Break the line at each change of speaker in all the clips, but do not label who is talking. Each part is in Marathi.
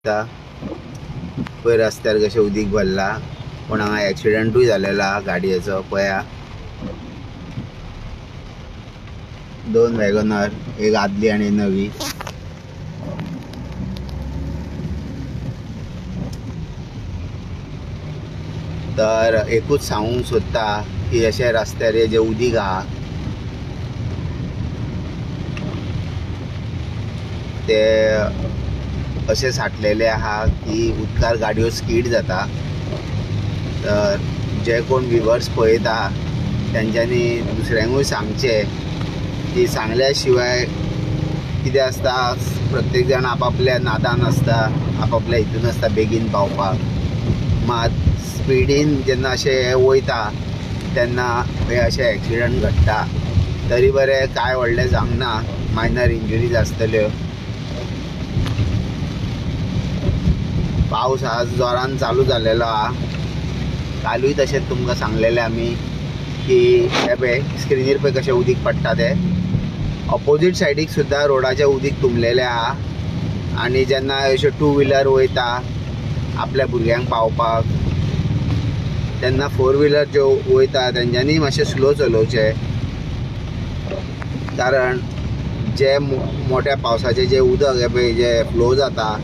पयर रस्त्यार कशें उदीक भरला, पण हांगा एक्सिडंटूय जालेला गाडयेचो. पळया, 2 वॅगनर, एक आदली आणि नवी. तर एकूच सांगूंक सोदता की अशें रस्त्यार जे उदीक आहा ते अशें साठलेले आहा की उदकार गाडयो स्कीड जाता. तर जे कोण व्हिवर्स पळयता तेंच्यांनी दुसऱ्यांकूय सांगचें की सांगल्या शिवाय कितें आसता, प्रत्येक जाण आपापल्या नादान आसता, आपापल्या हितून आसता बेगीन पावपाक. मात स्पिडीन जेन्ना अशें वयता तेन्ना हे अशें एक्सिडंट घडटा. तरी बरें कांय व्हडलें जावंक ना, मायनर इंजुरीज आसतल्यो. पावस आज जोरान चालू जालेलो आहा. कालूय तशेंच तुमकां सांगलेलें आमी की हे पळय स्क्रिनीर पळय कशें उदीक पडटा तें. ऑपोजीट सायडीक सुद्दां रोडाचें उदीक तुंबलेलें आहा. आनी जेन्ना अश्यो 2 व्हिलर वयता आपल्या भुरग्यांक पावपाक, तेन्ना 4 व्हिलर ज्यो वयता तेंच्यांनी मातशें स्लो चलोवचें. कारण जे मोठ्या पावसाचें जे उदक हे पळय जे फ्लो जाता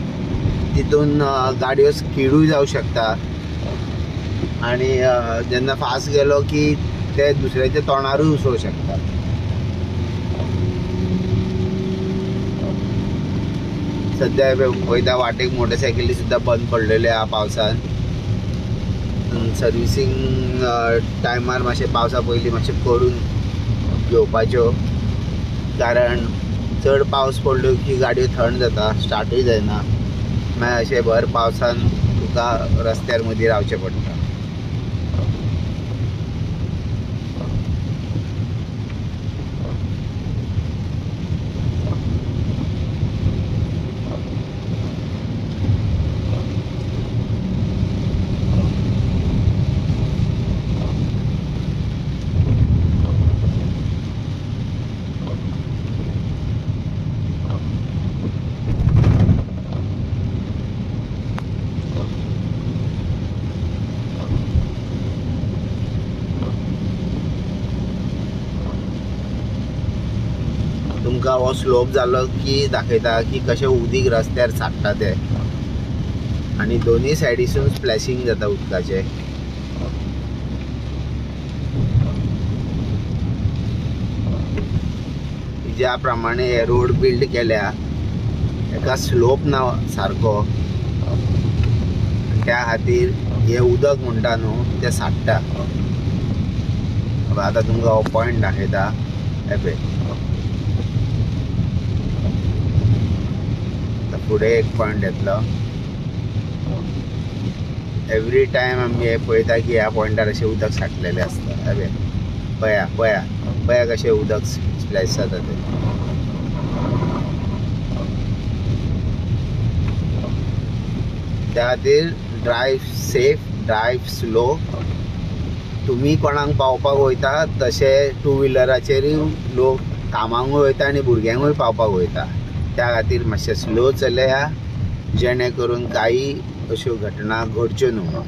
तितून गाडयो स्किडूय जावं शकता. आनी जेन्ना फास्ट गेलो की ते दुसऱ्याच्या तोंडारूय वचूंक शकता. सद्या वयता वाटेक मोटरसायकली सुद्दां बंद पडलेल्यो आहा पावसान. सर्विसींग टायमार मातशें पावसा पयलीं मातशें करून घेवपाच्यो. कारण चड पावस पडलो की गाडयो थंड जाता, स्टार्टूय जायना. मागीर अशें भर पावसान तुका रस्त्यार मदीं रावचें पडटा. तुमकां हो स्लोप जालो की दाखयता की कशें उदीक रस्त्यार साट्टा तें. आनी दोनूय सायडीसून स्प्लॅशींग जाता उदकाचें. ज्या प्रमाणे हे रोड बिल्ड केल्या हेका स्लोप ना सारको, त्या खातीर हे उदक म्हणटा न्हू तें साट्टा. आतां तुमकां हो पॉयंट दाखयता. हे पळय, फुडें एक पॉयंट येतलो. एवरी टायम आमी हे पळयता की ह्या पॉयंटार अशें उदक साठलेलें आसता. हे पळय, पळया पळया पळया कशें उदक स्प्लॅश जाता तें. त्या खातीर ड्रायव्ह सेफ, ड्रायव्ह स्लो. तुमी कोणाक पावपाक वयता तशें 2 व्हिलराचेरूय लोक कामांकूय वयता आनी भुरग्यांकूय पावपाक वयता. त्या खातीर मातशें स्लो चलया जेणे करून काही अश्यो घटना घडच्यो न्हू.